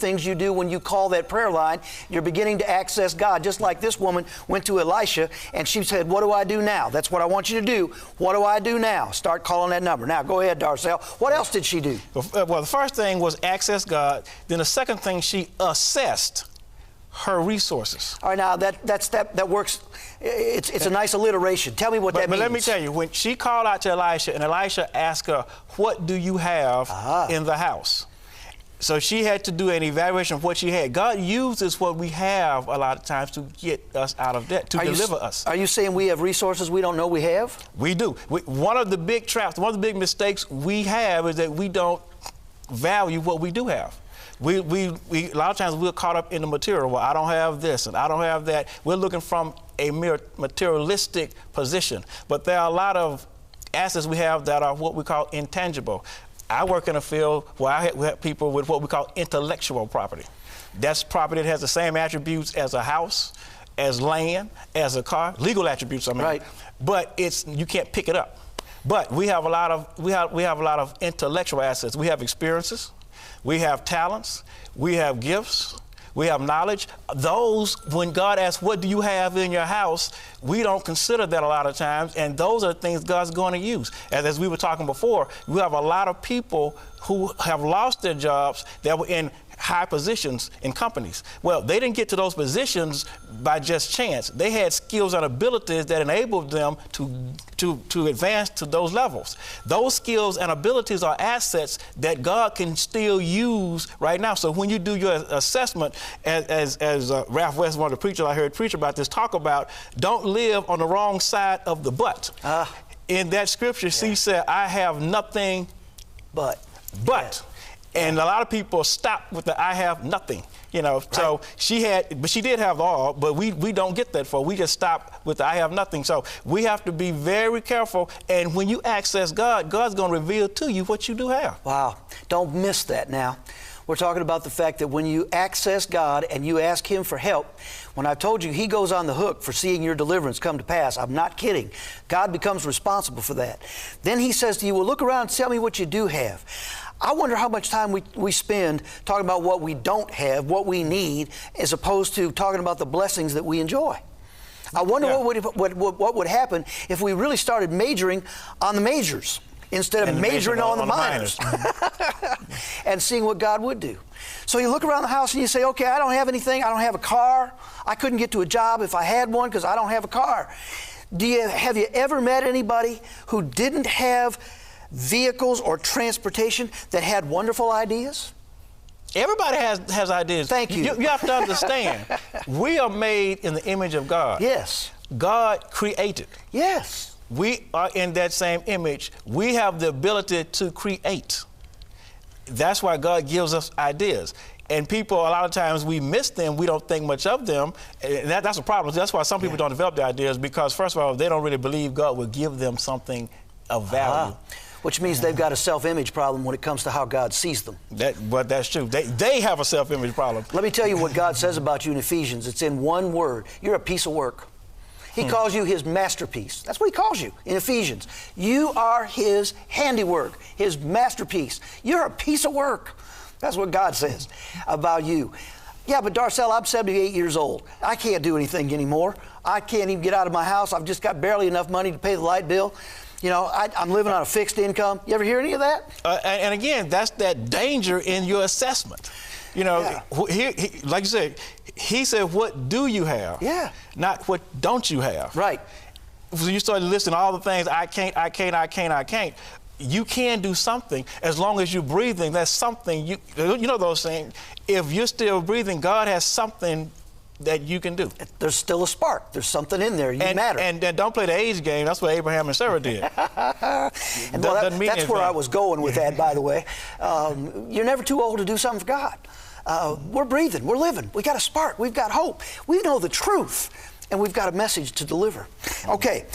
things you do when you call that prayer line, you're beginning to access God. Just like this woman went to Elisha and she said, what do I do now? That's what I want you to do. What do I do now? Start calling that number. Now, go ahead, Darcel. What else did she do? Well, the first thing was access God. Then the second thing, she assessed her resources. All right, now that works. It's a nice alliteration. Tell me what that means. But let me tell you, when she called out to Elisha, and Elisha asked her, what do you have in the house? So she had to do an evaluation of what she had. God uses what we have a lot of times to get us out of debt, to deliver us. Are you saying we have resources we don't know we have? We do. One of the big traps, one of the big mistakes we have is that we don't value what we do have. We a lot of times we're caught up in the material. Well, I don't have this and I don't have that. We're looking from a mere materialistic position. But there are a lot of assets we have that are what we call intangible. I work in a field where we have people with what we call intellectual property. That's property that has the same attributes as a house, as land, as a car, legal attributes, I mean. Right. But you can't pick it up. But we have a lot of intellectual assets. We have experiences, we have talents, we have gifts, we have knowledge. Those, when God asks, what do you have in your house, we don't consider that a lot of times, and those are things God's going to use. As we were talking before, we have a lot of people who have lost their jobs that were in high positions in companies. Well, they didn't get to those positions by just chance. They had skills and abilities that enabled them to advance to those levels. Those skills and abilities are assets that God can still use right now. So when you do your assessment, as Ralph West, one of the preachers I heard preach about this, talk about don't live on the wrong side of the but. In that scripture, he said, I have nothing but. And a lot of people stop with the I have nothing, you know. Right. So she did have all, but we don't get that far. We just stop with the I have nothing. So we have to be very careful. And when you access God, God's going to reveal to you what you do have. Wow. Don't miss that now. We're talking about the fact that when you access God and you ask Him for help, when I've told you He goes on the hook for seeing your deliverance come to pass, I'm not kidding. God becomes responsible for that. Then He says to you, well, look around and tell me what you do have. I wonder how much time we spend talking about what we don't have, what we need, as opposed to talking about the blessings that we enjoy. I wonder what would happen if we really started majoring on the majors instead of majoring on the minors. And seeing what God would do. So you look around the house and you say, okay, I don't have anything. I don't have a car. I couldn't get to a job if I had one because I don't have a car. Have you ever met anybody who didn't have vehicles or transportation that had wonderful ideas? Everybody has ideas. Thank you. You have to understand, we are made in the image of God. Yes. God created. Yes. We are in that same image. We have the ability to create. That's why God gives us ideas. And people, a lot of times, we miss them. We don't think much of them. And that's a problem. That's why some people don't develop their ideas, because, first of all, they don't really believe God will give them something of value. Which means they've got a self-image problem when it comes to how God sees them. But that's true. They have a self-image problem. Let me tell you what God says about you in Ephesians. It's in one word. You're a piece of work. He calls you His masterpiece. That's what He calls you in Ephesians. You are His handiwork, His masterpiece. You're a piece of work. That's what God says about you. Yeah, but Darcel, I'm 78 years old. I can't do anything anymore. I can't even get out of my house. I've just got barely enough money to pay the light bill. You know, I'm living on a fixed income. You ever hear any of that? And again, that's that danger in your assessment. You know, like you said, He said, what do you have? Yeah. Not what don't you have. Right. So you start listing all the things, I can't. You can do something as long as you're breathing. That's something, you know those things. If you're still breathing, God has something that you can do. There's still a spark. There's something in there. You matter. And don't play the age game. That's what Abraham and Sarah did. And that's where I was going with that, by the way. You're never too old to do something for God. We're breathing. We're living. We got a spark. We've got hope. We know the truth. And we've got a message to deliver. Okay,